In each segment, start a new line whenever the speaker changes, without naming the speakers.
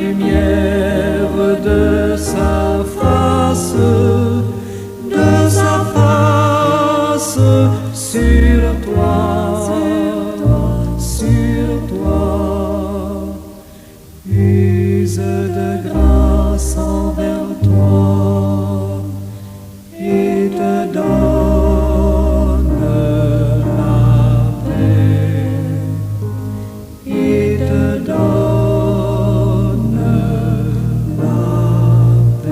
lumière de sa face sur toi, use de grâce envers toi et te donne la paix, et te donne la paix.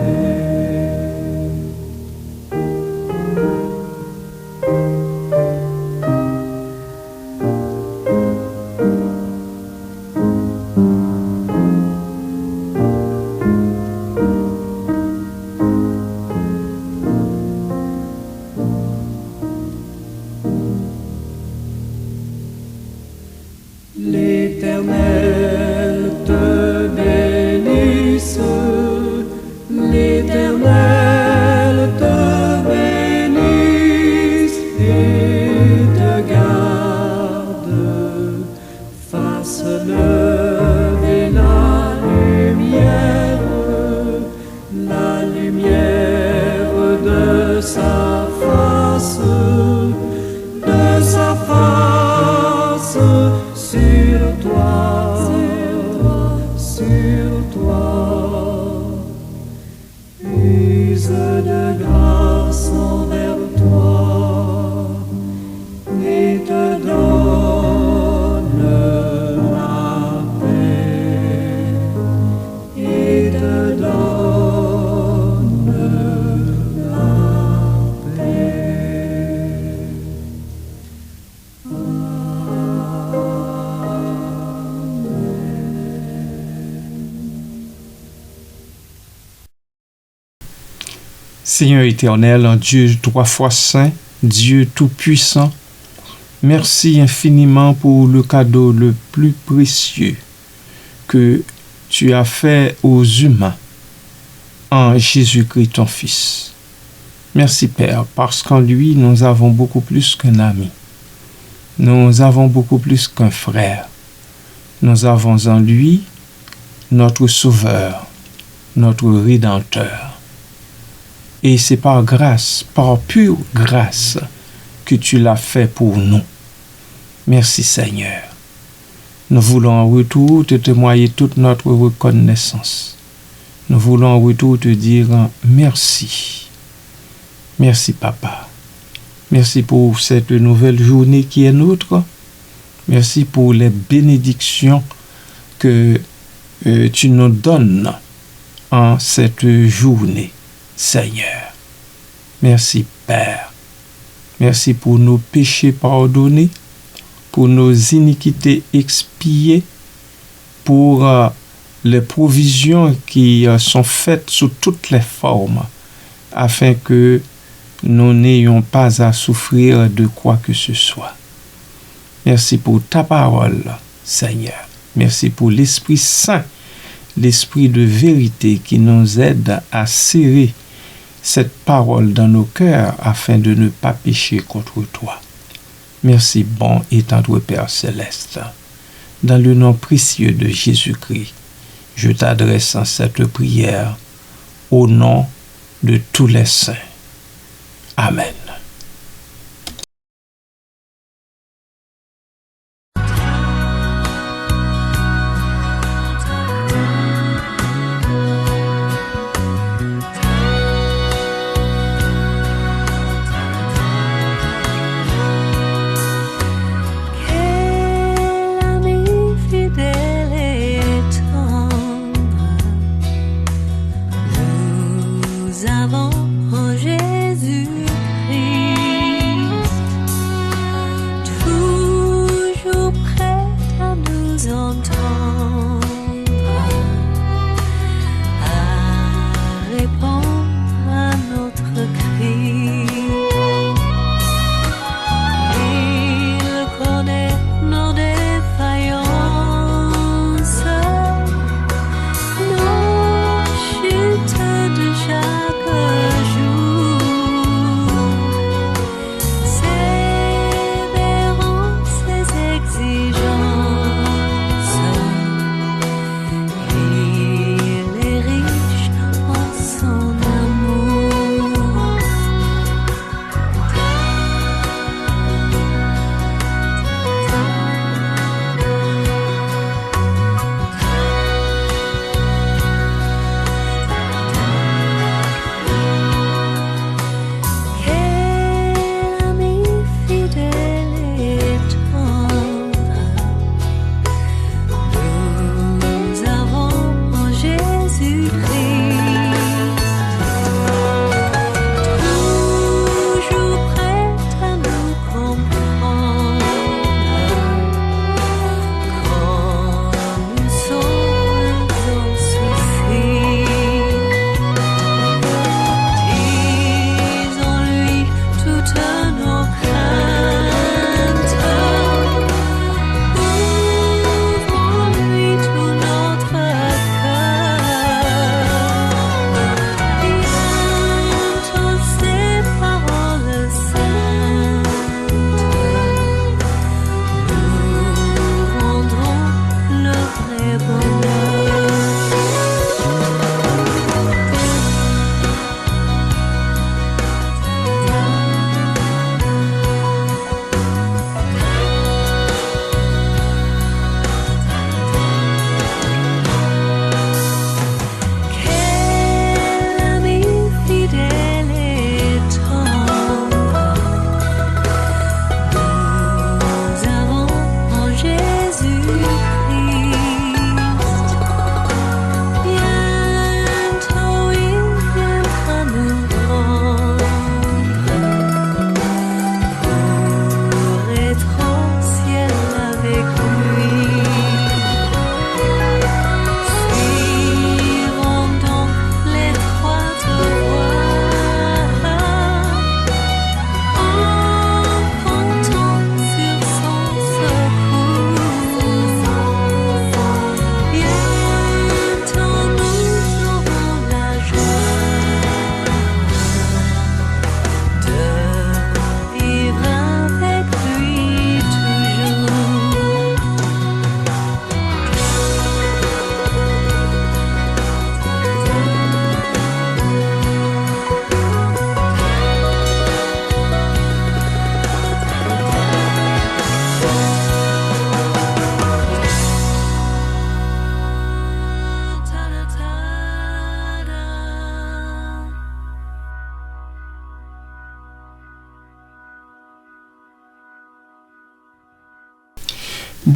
L'Éternel te bénisse, l'Éternel te bénisse et te garde, fasse lever la lumière de sa face sur toi, use de grâce envers toi et te donne la paix, et te donne la paix.
Seigneur éternel, un Dieu 3 fois saint, Dieu tout-puissant, merci infiniment pour le cadeau le plus précieux que tu as fait aux humains en Jésus-Christ ton Fils. Merci Père, parce qu'en lui, nous avons beaucoup plus qu'un ami. Nous avons beaucoup plus qu'un frère. Nous avons en lui notre Sauveur, notre Rédempteur. Et c'est par grâce, par pure grâce, que tu l'as fait pour nous. Merci Seigneur. Nous voulons en retour te témoigner toute notre reconnaissance. Nous voulons en retour te dire merci. Merci Papa. Merci pour cette nouvelle journée qui est nôtre. Merci pour les bénédictions que tu nous donnes en cette journée. Seigneur, merci Père, merci pour nos péchés pardonnés, pour nos iniquités expiées, pour les provisions qui sont faites sous toutes les formes, afin que nous n'ayons pas à souffrir de quoi que ce soit. Merci pour ta parole, Seigneur. Merci pour l'Esprit Saint, l'Esprit de vérité qui nous aide à serrer cette parole dans nos cœurs afin de ne pas pécher contre toi. Merci, bon et tendre Père céleste. Dans le nom précieux de Jésus-Christ, je t'adresse en cette prière au nom de tous les saints. Amen.
Nous avons en Jésus-Christ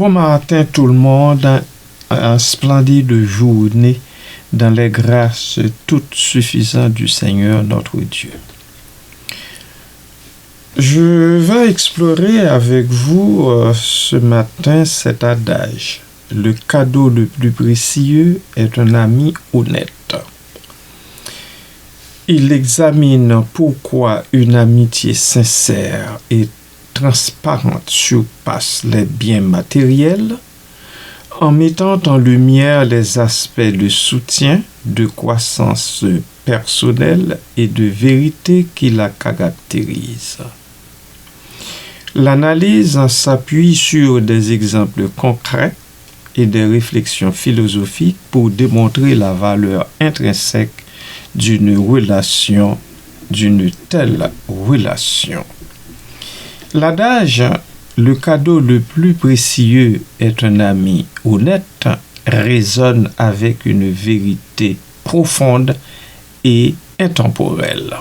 Bon matin tout le monde, un splendide journée dans les grâces toutes suffisantes du Seigneur notre Dieu. Je vais explorer avec vous ce matin cet adage. Le cadeau le plus précieux est un ami honnête. Il examine pourquoi une amitié sincère et transparente surpasse les biens matériels en mettant en lumière les aspects de soutien, de croissance personnelle et de vérité qui la caractérisent. L'analyse s'appuie sur des exemples concrets et des réflexions philosophiques pour démontrer la valeur intrinsèque d'une telle relation. L'adage « le cadeau le plus précieux est un ami honnête » résonne avec une vérité profonde et intemporelle.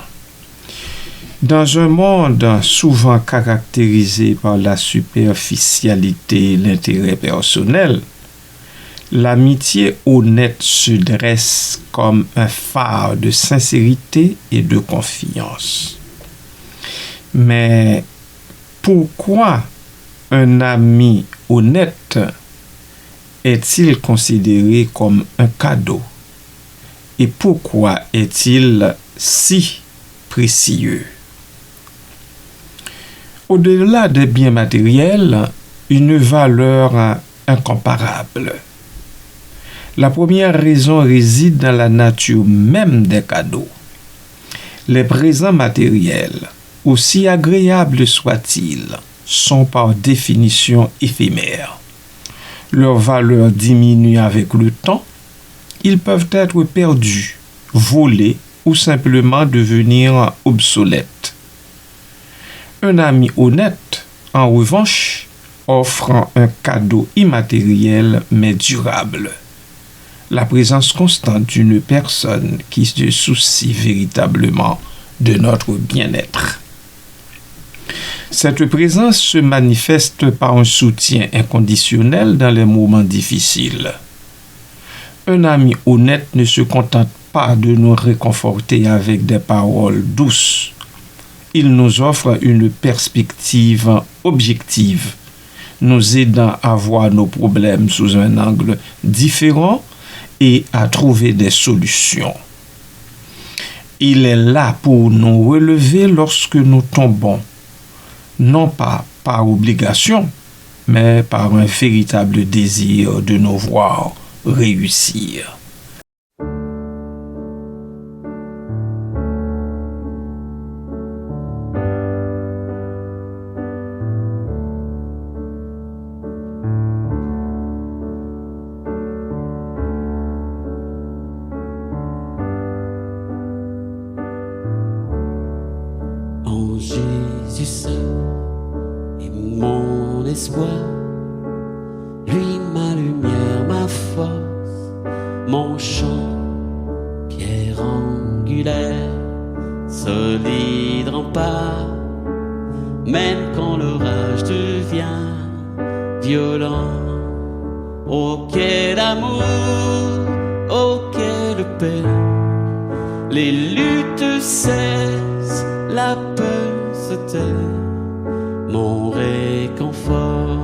Dans un monde souvent caractérisé par la superficialité et l'intérêt personnel, l'amitié honnête se dresse comme un phare de sincérité et de confiance. Mais pourquoi un ami honnête est-il considéré comme un cadeau? Et pourquoi est-il si précieux? Au-delà des biens matériels, une valeur incomparable. La première raison réside dans la nature même des cadeaux. Les présents matériels, aussi agréables soient-ils, sont par définition éphémères. Leur valeur diminue avec le temps. Ils peuvent être perdus, volés ou simplement devenir obsolètes. Un ami honnête, en revanche, offre un cadeau immatériel mais durable. La présence constante d'une personne qui se soucie véritablement de notre bien-être. Cette présence se manifeste par un soutien inconditionnel dans les moments difficiles. Un ami honnête ne se contente pas de nous réconforter avec des paroles douces. Il nous offre une perspective objective, nous aidant à voir nos problèmes sous un angle différent et à trouver des solutions. Il est là pour nous relever lorsque nous tombons, non pas par obligation, mais par un véritable désir de nous voir réussir.
En Jésus seul est mon espoir, lui ma lumière, ma force, mon champ, pierre angulaire, solide rempart, même quand l'orage devient violent. Oh quel amour, oh quelle paix, les luttes cessent, la peur se tait, mon réconfort,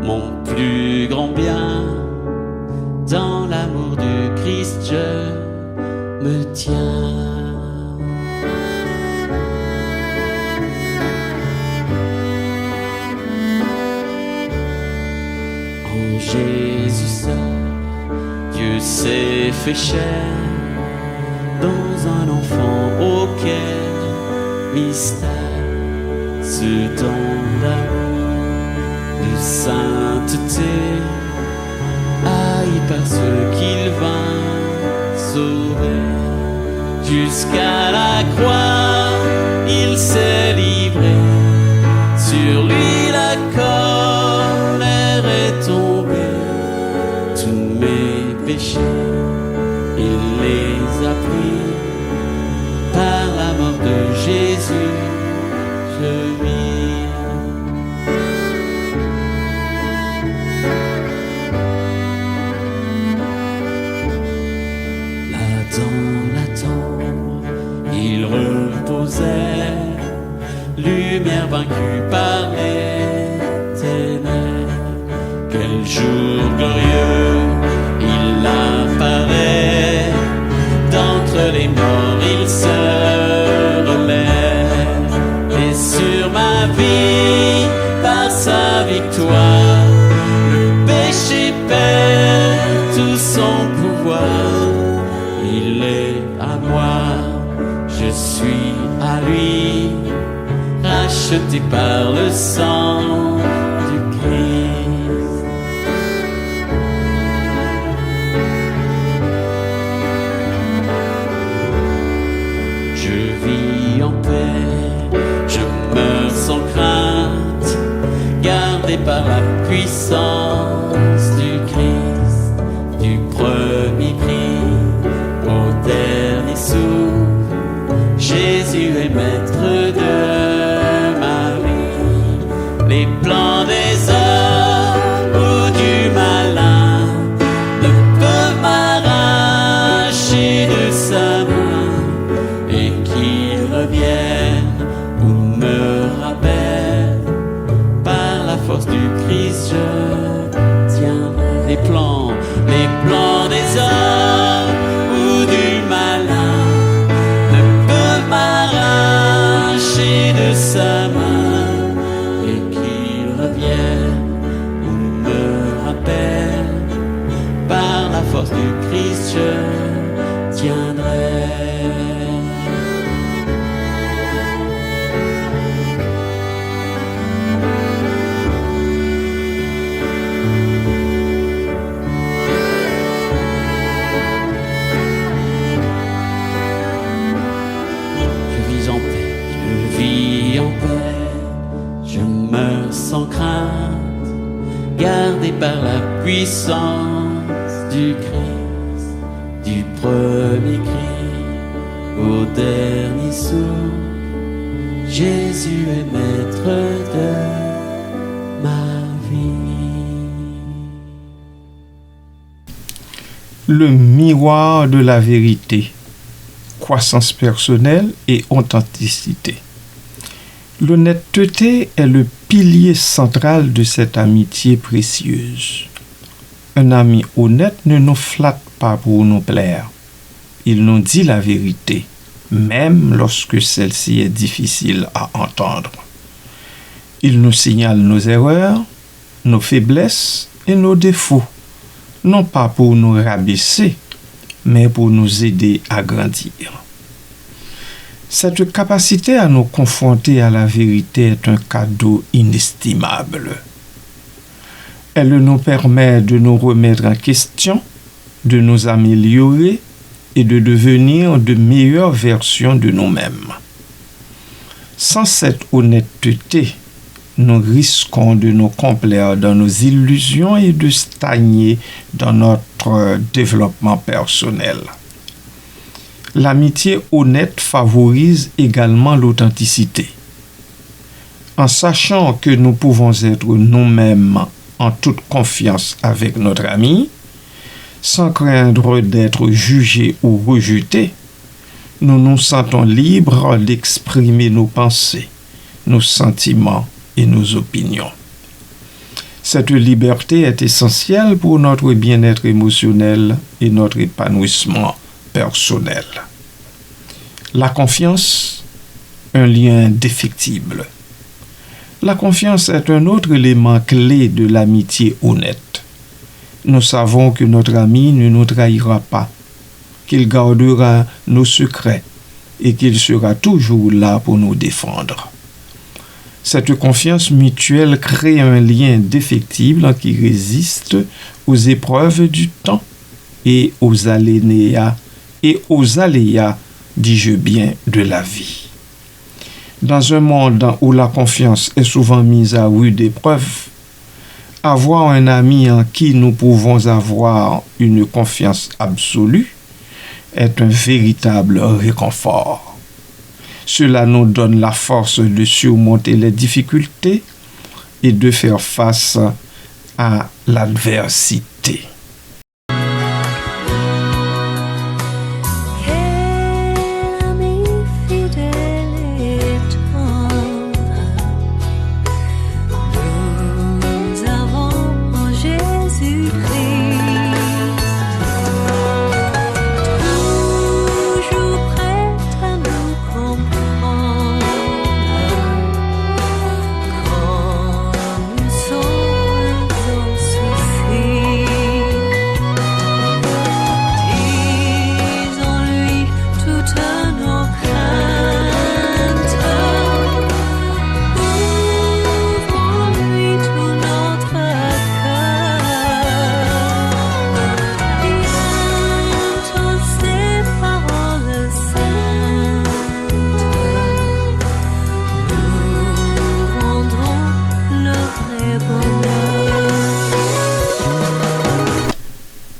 mon plus grand bien, dans l'amour du Christ je me tiens. En Jésus seul, Dieu s'est fait chair, dans un enfant auquel mystère, ce don d'amour, de sainteté, haï par ceux qu'il vint sauver. Jusqu'à la croix, il s'est livré, sur lui la colère est tombée. Tous mes péchés, il les a pris, par la mort de Jésus, je vis. retour glorieux, il apparaît. D'entre les morts, il se relève. Et sur ma vie, par sa victoire, le péché perd tout son pouvoir. Il est à moi, je suis à lui, racheté par le sang du Christ. Je vis en paix, je meurs sans crainte, gardé par la puissance du Christ, du premier cri au dernier souffle. Jésus est maître de ma vie. Les plans des hommes ou du malin ne peuvent m'arracher de sa main, et qu'il revienne ou me rappelle, par la force du Christ je tiendrai. Les plans des hommes ou du malin de sa main, et qu'il revienne ou me rappelle, par la force du Christ je tiendrai. Sans crainte, gardé par la puissance du Christ, du premier cri au dernier souffle. Jésus est maître de ma vie.
Le miroir de la vérité, croissance personnelle et authenticité. L'honnêteté est le pilier central de cette amitié précieuse. Un ami honnête ne nous flatte pas pour nous plaire. Il nous dit la vérité, même lorsque celle-ci est difficile à entendre. Il nous signale nos erreurs, nos faiblesses et nos défauts, non pas pour nous rabaisser, mais pour nous aider à grandir. Cette capacité à nous confronter à la vérité est un cadeau inestimable. Elle nous permet de nous remettre en question, de nous améliorer et de devenir de meilleures versions de nous-mêmes. Sans cette honnêteté, nous risquons de nous complaire dans nos illusions et de stagner dans notre développement personnel. L'amitié honnête favorise également l'authenticité. En sachant que nous pouvons être nous-mêmes en toute confiance avec notre ami, sans craindre d'être jugés ou rejetés, nous nous sentons libres d'exprimer nos pensées, nos sentiments et nos opinions. Cette liberté est essentielle pour notre bien-être émotionnel et notre épanouissement personnel. La confiance, un lien indéfectible. La confiance est un autre élément clé de l'amitié honnête. Nous savons que notre ami ne nous trahira pas, qu'il gardera nos secrets et qu'il sera toujours là pour nous défendre. Cette confiance mutuelle crée un lien indéfectible qui résiste aux épreuves du temps et aux aléas, dis-je bien, de la vie. Dans un monde où la confiance est souvent mise à rude épreuve, avoir un ami en qui nous pouvons avoir une confiance absolue est un véritable réconfort. Cela nous donne la force de surmonter les difficultés et de faire face à l'adversité.
Nous avons en Jésus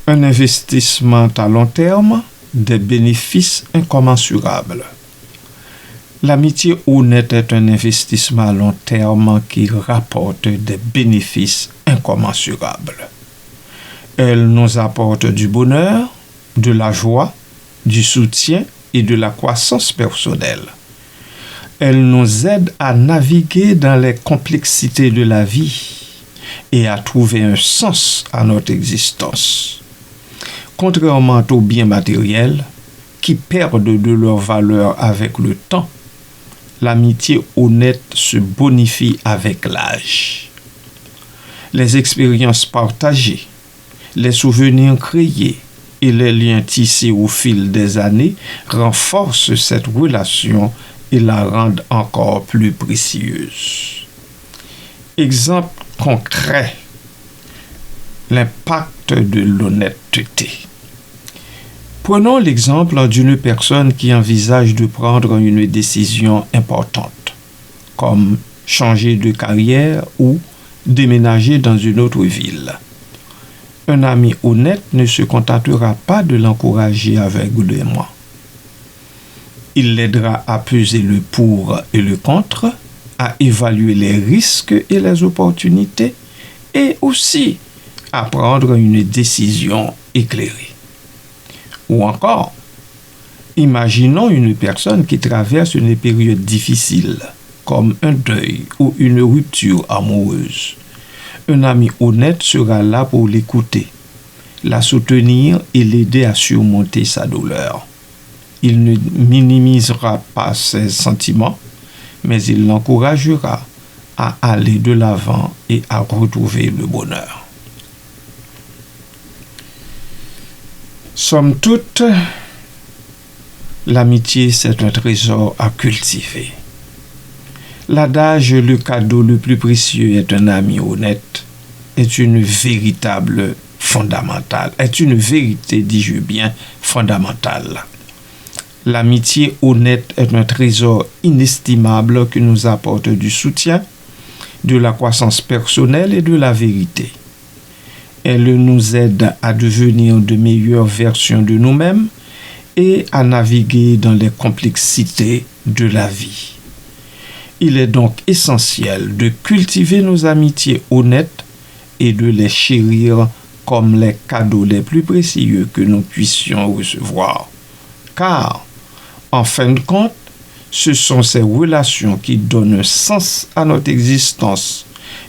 Un investissement à long terme, des bénéfices incommensurables. L'amitié honnête est un investissement à long terme qui rapporte des bénéfices incommensurables. Elle nous apporte du bonheur, de la joie, du soutien et de la croissance personnelle. Elle nous aide à naviguer dans les complexités de la vie et à trouver un sens à notre existence. Contrairement aux biens matériels qui perdent de leur valeur avec le temps, l'amitié honnête se bonifie avec l'âge. Les expériences partagées, les souvenirs créés et les liens tissés au fil des années renforcent cette relation et la rendent encore plus précieuse. Exemple concret, l'impact de l'honnêteté. Prenons l'exemple d'une personne qui envisage de prendre une décision importante, comme changer de carrière ou déménager dans une autre ville. Un ami honnête ne se contentera pas de l'encourager aveuglément. Il l'aidera à peser le pour et le contre, à évaluer les risques et les opportunités, et aussi à prendre une décision éclairée. Ou encore, imaginons une personne qui traverse une période difficile, comme un deuil ou une rupture amoureuse. Un ami honnête sera là pour l'écouter, la soutenir et l'aider à surmonter sa douleur. Il ne minimisera pas ses sentiments, mais il l'encouragera à aller de l'avant et à retrouver le bonheur. Somme toute, l'amitié, c'est un trésor à cultiver. L'adage « le cadeau le plus précieux est un ami honnête » est une véritable fondamentale, est une vérité, dis-je bien, fondamentale. L'amitié honnête est un trésor inestimable qui nous apporte du soutien, de la croissance personnelle et de la vérité. Elle nous aide à devenir de meilleures versions de nous-mêmes et à naviguer dans les complexités de la vie. Il est donc essentiel de cultiver nos amitiés honnêtes et de les chérir comme les cadeaux les plus précieux que nous puissions recevoir. Car, en fin de compte, ce sont ces relations qui donnent un sens à notre existence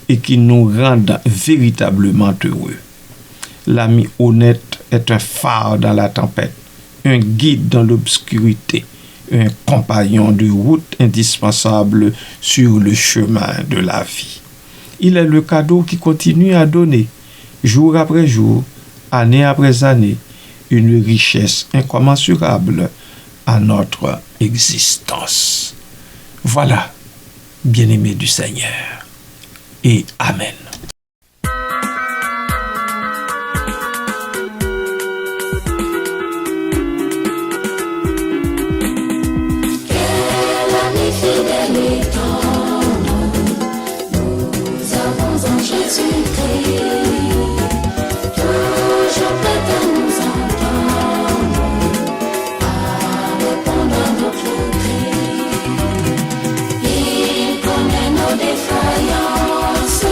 et qui nous rendent véritablement heureux. L'ami honnête est un phare dans la tempête, un guide dans l'obscurité, un compagnon de route indispensable sur le chemin de la vie. Il est le cadeau qui continue à donner, jour après jour, année après année, une richesse incommensurable à notre existence. Voilà, bien-aimés du Seigneur, et Amen.
Il connaît nos défaillances.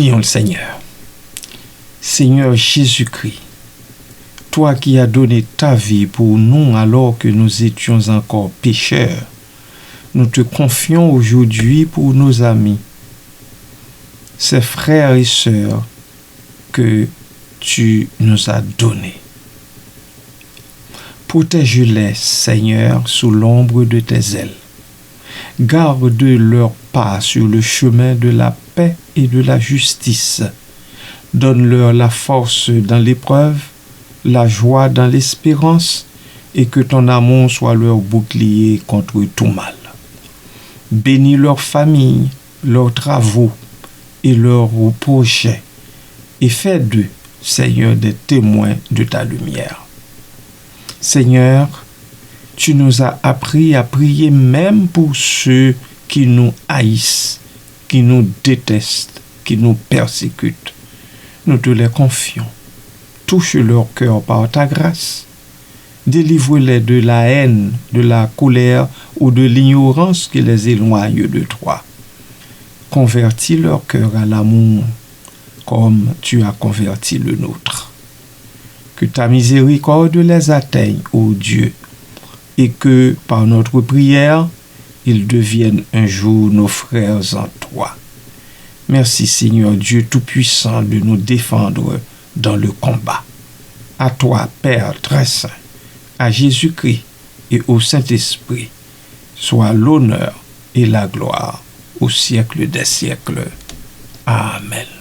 Prions le Seigneur. Seigneur Jésus-Christ, toi qui as donné ta vie pour nous alors que nous étions encore pécheurs, nous te confions aujourd'hui pour nos amis, ces frères et sœurs que tu nous as donnés. Protège-les, Seigneur, sous l'ombre de tes ailes. Garde leurs pas sur le chemin de la paix et de la justice. Donne-leur la force dans l'épreuve, la joie dans l'espérance, et que ton amour soit leur bouclier contre tout mal. Bénis leurs familles, leurs travaux et leurs projets, et fais d'eux, Seigneur, des témoins de ta lumière. Seigneur, tu nous as appris à prier même pour ceux qui nous haïssent, qui nous détestent, qui nous persécutent. Nous te les confions. Touche leur cœur par ta grâce. Délivre-les de la haine, de la colère ou de l'ignorance qui les éloigne de toi. Convertis leur cœur à l'amour, comme tu as converti le nôtre. Que ta miséricorde les atteigne, ô Dieu, et que, par notre prière, ils deviennent un jour nos frères en toi. Merci Seigneur Dieu Tout-Puissant de nous défendre dans le combat. À toi, Père très saint, à Jésus-Christ et au Saint-Esprit, soit l'honneur et la gloire au siècle des siècles. Amen.